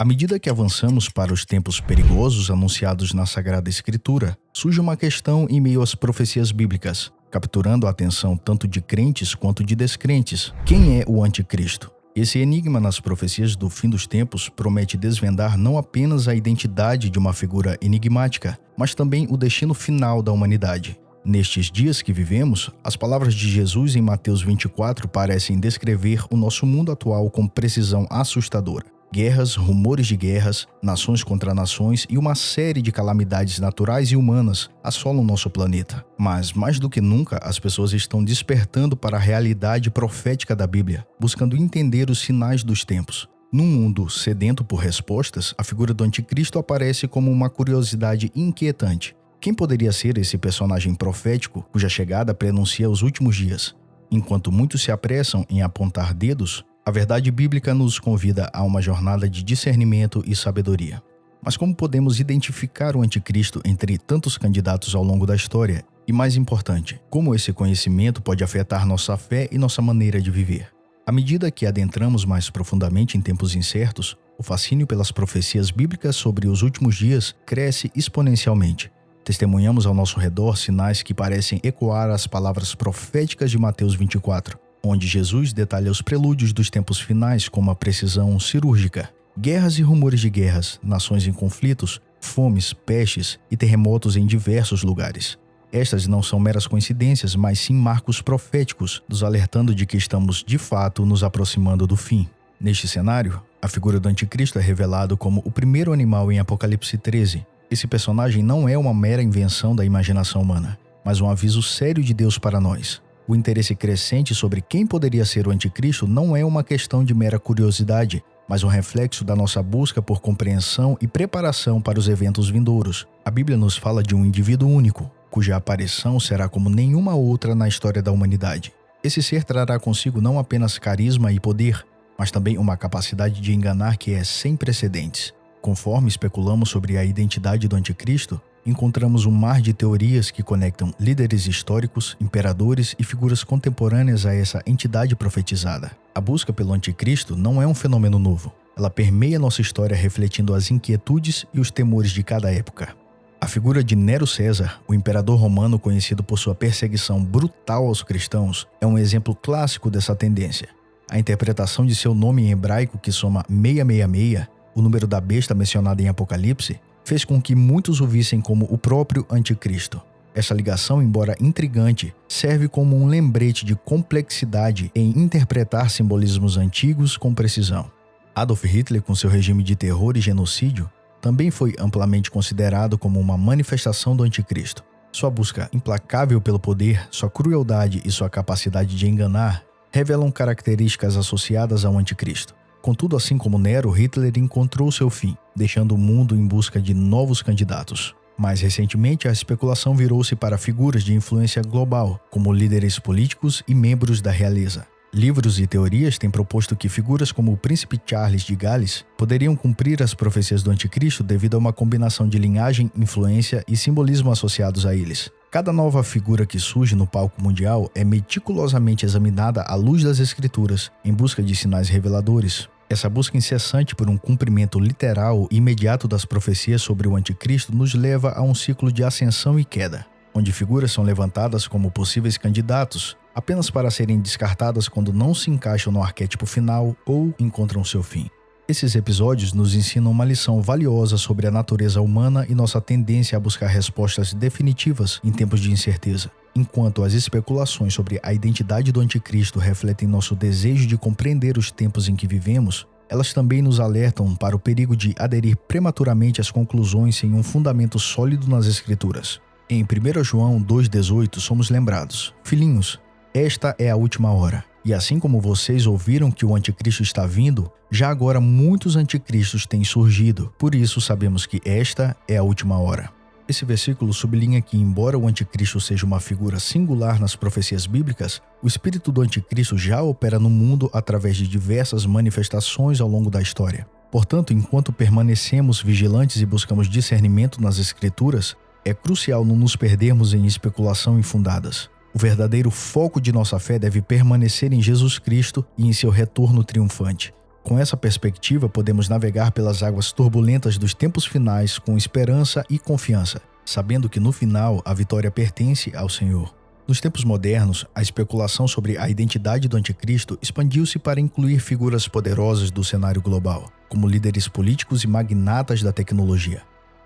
À medida que avançamos para os tempos perigosos anunciados na Sagrada Escritura, surge uma questão em meio às profecias bíblicas, capturando a atenção tanto de crentes quanto de descrentes. Quem é o Anticristo? Esse enigma nas profecias do fim dos tempos promete desvendar não apenas a identidade de uma figura enigmática, mas também o destino final da humanidade. Nestes dias que vivemos, as palavras de Jesus em Mateus 24 parecem descrever o nosso mundo atual com precisão assustadora. Guerras, rumores de guerras, nações contra nações e uma série de calamidades naturais e humanas assolam nosso planeta. Mas, mais do que nunca, as pessoas estão despertando para a realidade profética da Bíblia, buscando entender os sinais dos tempos. Num mundo sedento por respostas, a figura do Anticristo aparece como uma curiosidade inquietante. Quem poderia ser esse personagem profético cuja chegada prenuncia os últimos dias? Enquanto muitos se apressam em apontar dedos, a verdade bíblica nos convida a uma jornada de discernimento e sabedoria. Mas como podemos identificar o Anticristo entre tantos candidatos ao longo da história? E mais importante, como esse conhecimento pode afetar nossa fé e nossa maneira de viver? À medida que adentramos mais profundamente em tempos incertos, o fascínio pelas profecias bíblicas sobre os últimos dias cresce exponencialmente. Testemunhamos ao nosso redor sinais que parecem ecoar as palavras proféticas de Mateus 24. Onde Jesus detalha os prelúdios dos tempos finais com uma precisão cirúrgica. Guerras e rumores de guerras, nações em conflitos, fomes, pestes e terremotos em diversos lugares. Estas não são meras coincidências, mas sim marcos proféticos, nos alertando de que estamos, de fato, nos aproximando do fim. Neste cenário, a figura do Anticristo é revelado como o primeiro animal em Apocalipse 13. Esse personagem não é uma mera invenção da imaginação humana, mas um aviso sério de Deus para nós. O interesse crescente sobre quem poderia ser o Anticristo não é uma questão de mera curiosidade, mas um reflexo da nossa busca por compreensão e preparação para os eventos vindouros. A Bíblia nos fala de um indivíduo único, cuja aparição será como nenhuma outra na história da humanidade. Esse ser trará consigo não apenas carisma e poder, mas também uma capacidade de enganar que é sem precedentes. Conforme especulamos sobre a identidade do Anticristo, encontramos um mar de teorias que conectam líderes históricos, imperadores e figuras contemporâneas a essa entidade profetizada. A busca pelo Anticristo não é um fenômeno novo. Ela permeia nossa história refletindo as inquietudes e os temores de cada época. A figura de Nero César, o imperador romano conhecido por sua perseguição brutal aos cristãos, é um exemplo clássico dessa tendência. A interpretação de seu nome em hebraico, que soma 666, o número da besta mencionado em Apocalipse, fez com que muitos o vissem como o próprio Anticristo. Essa ligação, embora intrigante, serve como um lembrete de complexidade em interpretar simbolismos antigos com precisão. Adolf Hitler, com seu regime de terror e genocídio, também foi amplamente considerado como uma manifestação do Anticristo. Sua busca implacável pelo poder, sua crueldade e sua capacidade de enganar revelam características associadas ao Anticristo. Contudo, assim como Nero, Hitler encontrou seu fim, deixando o mundo em busca de novos candidatos. Mais recentemente, a especulação virou-se para figuras de influência global, como líderes políticos e membros da realeza. Livros e teorias têm proposto que figuras como o príncipe Charles de Gales poderiam cumprir as profecias do Anticristo devido a uma combinação de linhagem, influência e simbolismo associados a eles. Cada nova figura que surge no palco mundial é meticulosamente examinada à luz das Escrituras, em busca de sinais reveladores. Essa busca incessante por um cumprimento literal e imediato das profecias sobre o Anticristo nos leva a um ciclo de ascensão e queda, onde figuras são levantadas como possíveis candidatos, apenas para serem descartadas quando não se encaixam no arquétipo final ou encontram seu fim. Esses episódios nos ensinam uma lição valiosa sobre a natureza humana e nossa tendência a buscar respostas definitivas em tempos de incerteza. Enquanto as especulações sobre a identidade do Anticristo refletem nosso desejo de compreender os tempos em que vivemos, elas também nos alertam para o perigo de aderir prematuramente às conclusões sem um fundamento sólido nas Escrituras. Em 1 João 2,18 somos lembrados: Filhinhos, esta é a última hora. E assim como vocês ouviram que o Anticristo está vindo, já agora muitos anticristos têm surgido. Por isso sabemos que esta é a última hora. Esse versículo sublinha que, embora o Anticristo seja uma figura singular nas profecias bíblicas, o espírito do Anticristo já opera no mundo através de diversas manifestações ao longo da história. Portanto, enquanto permanecemos vigilantes e buscamos discernimento nas Escrituras, é crucial não nos perdermos em especulação infundadas. O verdadeiro foco de nossa fé deve permanecer em Jesus Cristo e em seu retorno triunfante. Com essa perspectiva, podemos navegar pelas águas turbulentas dos tempos finais com esperança e confiança, sabendo que no final a vitória pertence ao Senhor. Nos tempos modernos, a especulação sobre a identidade do anticristo expandiu-se para incluir figuras poderosas do cenário global, como líderes políticos e magnatas da tecnologia.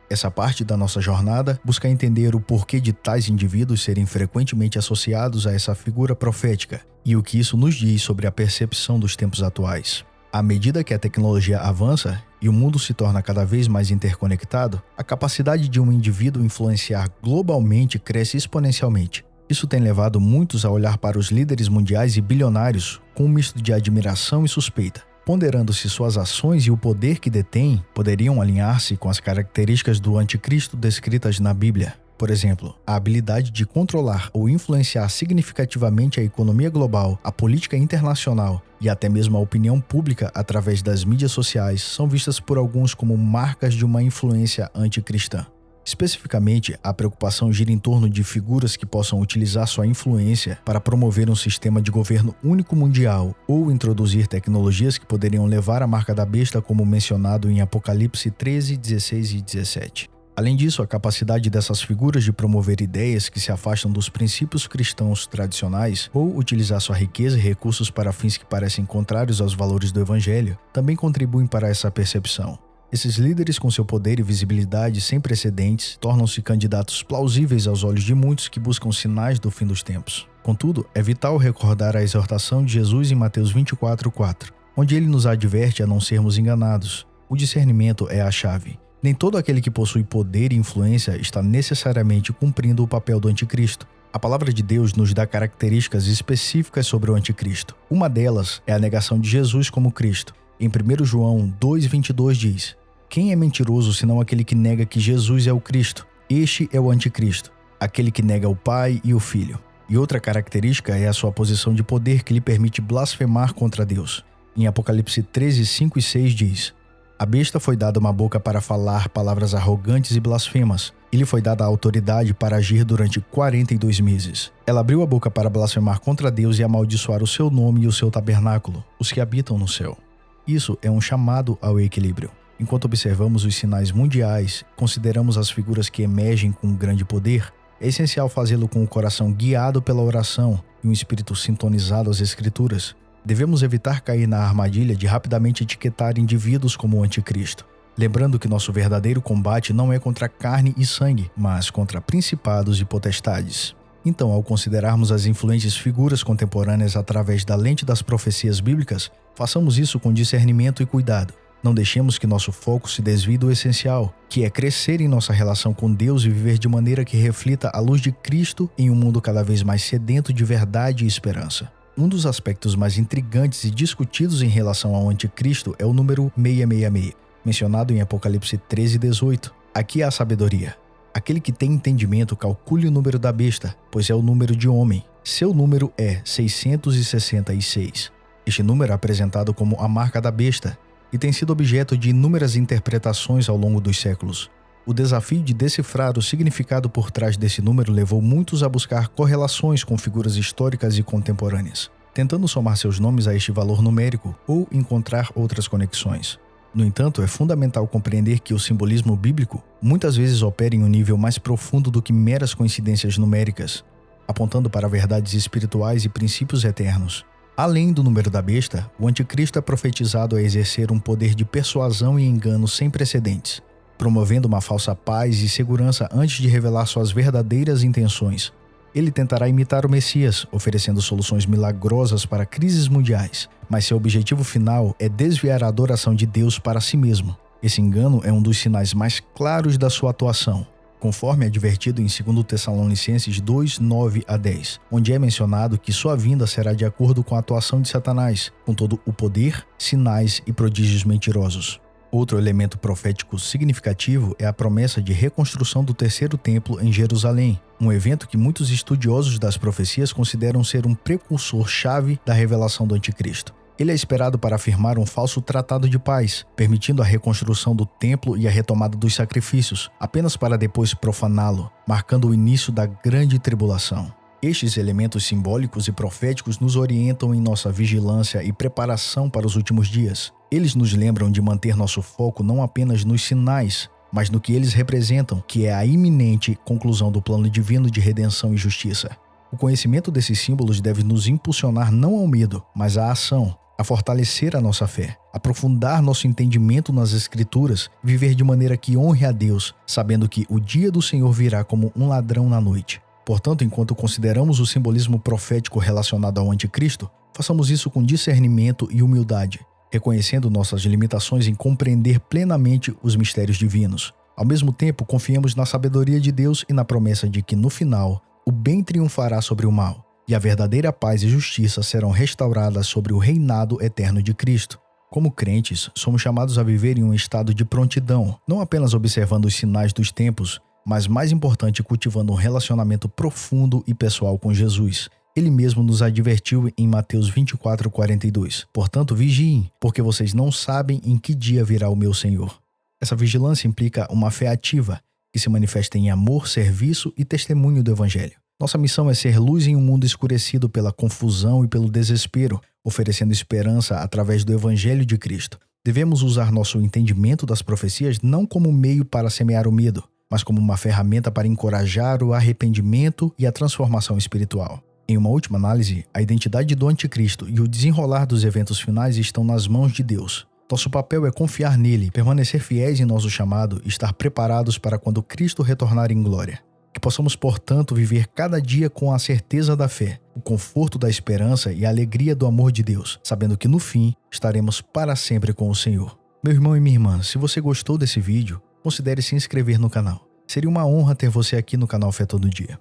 Essa parte da nossa jornada busca entender o porquê de tais indivíduos serem frequentemente associados a essa figura profética e o que isso nos diz sobre a percepção dos tempos atuais. À medida que a tecnologia avança e o mundo se torna cada vez mais interconectado, a capacidade de um indivíduo influenciar globalmente cresce exponencialmente. Isso tem levado muitos a olhar para os líderes mundiais e bilionários com um misto de admiração e suspeita, ponderando se suas ações e o poder que detêm poderiam alinhar-se com as características do anticristo descritas na Bíblia. Por exemplo, a habilidade de controlar ou influenciar significativamente a economia global, a política internacional e até mesmo a opinião pública através das mídias sociais são vistas por alguns como marcas de uma influência anticristã. Especificamente, a preocupação gira em torno de figuras que possam utilizar sua influência para promover um sistema de governo único mundial ou introduzir tecnologias que poderiam levar a marca da besta, como mencionado em Apocalipse 13, 16 e 17. Além disso, a capacidade dessas figuras de promover ideias que se afastam dos princípios cristãos tradicionais ou utilizar sua riqueza e recursos para fins que parecem contrários aos valores do Evangelho também contribuem para essa percepção. Esses líderes, com seu poder e visibilidade sem precedentes, tornam-se candidatos plausíveis aos olhos de muitos que buscam sinais do fim dos tempos. Contudo, é vital recordar a exortação de Jesus em Mateus 24:4, onde ele nos adverte a não sermos enganados. O discernimento é a chave. Nem todo aquele que possui poder e influência está necessariamente cumprindo o papel do anticristo. A palavra de Deus nos dá características específicas sobre o anticristo. Uma delas é a negação de Jesus como Cristo. Em 1 João 2,22 diz: "Quem é mentiroso senão aquele que nega que Jesus é o Cristo? Este é o anticristo, aquele que nega o Pai e o Filho." E outra característica é a sua posição de poder que lhe permite blasfemar contra Deus. Em Apocalipse 13, 5 e 6 diz: "A besta foi dada uma boca para falar palavras arrogantes e blasfemas, e lhe foi dada a autoridade para agir durante 42 meses. Ela abriu a boca para blasfemar contra Deus e amaldiçoar o seu nome e o seu tabernáculo, os que habitam no céu." Isso é um chamado ao equilíbrio. Enquanto observamos os sinais mundiais, consideramos as figuras que emergem com grande poder, é essencial fazê-lo com o coração guiado pela oração e um espírito sintonizado às Escrituras. Devemos evitar cair na armadilha de rapidamente etiquetar indivíduos como o anticristo, lembrando que nosso verdadeiro combate não é contra carne e sangue, mas contra principados e potestades. Então, ao considerarmos as influentes figuras contemporâneas através da lente das profecias bíblicas, façamos isso com discernimento e cuidado. Não deixemos que nosso foco se desvie do essencial, que é crescer em nossa relação com Deus e viver de maneira que reflita a luz de Cristo em um mundo cada vez mais sedento de verdade e esperança. Um dos aspectos mais intrigantes e discutidos em relação ao anticristo é o número 666, mencionado em Apocalipse 13:18. Aqui há a sabedoria. Aquele que tem entendimento calcule o número da besta, pois é o número de homem. Seu número é 666. Este número é apresentado como a marca da besta e tem sido objeto de inúmeras interpretações ao longo dos séculos. O desafio de decifrar o significado por trás desse número levou muitos a buscar correlações com figuras históricas e contemporâneas, tentando somar seus nomes a este valor numérico ou encontrar outras conexões. No entanto, é fundamental compreender que o simbolismo bíblico muitas vezes opera em um nível mais profundo do que meras coincidências numéricas, apontando para verdades espirituais e princípios eternos. Além do número da besta, o anticristo é profetizado a exercer um poder de persuasão e engano sem precedentes, promovendo uma falsa paz e segurança antes de revelar suas verdadeiras intenções. Ele tentará imitar o Messias, oferecendo soluções milagrosas para crises mundiais, mas seu objetivo final é desviar a adoração de Deus para si mesmo. Esse engano é um dos sinais mais claros da sua atuação, conforme advertido em 2 Tessalonicenses 2, 9 a 10, onde é mencionado que sua vinda será de acordo com a atuação de Satanás, com todo o poder, sinais e prodígios mentirosos. Outro elemento profético significativo é a promessa de reconstrução do terceiro templo em Jerusalém, um evento que muitos estudiosos das profecias consideram ser um precursor-chave da revelação do anticristo. Ele é esperado para afirmar um falso tratado de paz, permitindo a reconstrução do templo e a retomada dos sacrifícios, apenas para depois profaná-lo, marcando o início da grande tribulação. Estes elementos simbólicos e proféticos nos orientam em nossa vigilância e preparação para os últimos dias. Eles nos lembram de manter nosso foco não apenas nos sinais, mas no que eles representam, que é a iminente conclusão do plano divino de redenção e justiça. O conhecimento desses símbolos deve nos impulsionar não ao medo, mas à ação, a fortalecer a nossa fé, aprofundar nosso entendimento nas Escrituras, viver de maneira que honre a Deus, sabendo que o dia do Senhor virá como um ladrão na noite. Portanto, enquanto consideramos o simbolismo profético relacionado ao anticristo, façamos isso com discernimento e humildade, reconhecendo nossas limitações em compreender plenamente os mistérios divinos. Ao mesmo tempo, confiemos na sabedoria de Deus e na promessa de que, no final, o bem triunfará sobre o mal, e a verdadeira paz e justiça serão restauradas sobre o reinado eterno de Cristo. Como crentes, somos chamados a viver em um estado de prontidão, não apenas observando os sinais dos tempos, mas mais importante, cultivando um relacionamento profundo e pessoal com Jesus. Ele mesmo nos advertiu em Mateus 24:42. Portanto, vigiem, porque vocês não sabem em que dia virá o meu Senhor. Essa vigilância implica uma fé ativa, que se manifesta em amor, serviço e testemunho do Evangelho. Nossa missão é ser luz em um mundo escurecido pela confusão e pelo desespero, oferecendo esperança através do Evangelho de Cristo. Devemos usar nosso entendimento das profecias não como meio para semear o medo, mas como uma ferramenta para encorajar o arrependimento e a transformação espiritual. Em uma última análise, a identidade do anticristo e o desenrolar dos eventos finais estão nas mãos de Deus. Nosso papel é confiar nele, permanecer fiéis em nosso chamado e estar preparados para quando Cristo retornar em glória. Que possamos, portanto, viver cada dia com a certeza da fé, o conforto da esperança e a alegria do amor de Deus, sabendo que no fim estaremos para sempre com o Senhor. Meu irmão e minha irmã, se você gostou desse vídeo, considere se inscrever no canal. Seria uma honra ter você aqui no canal Fé Todo Dia.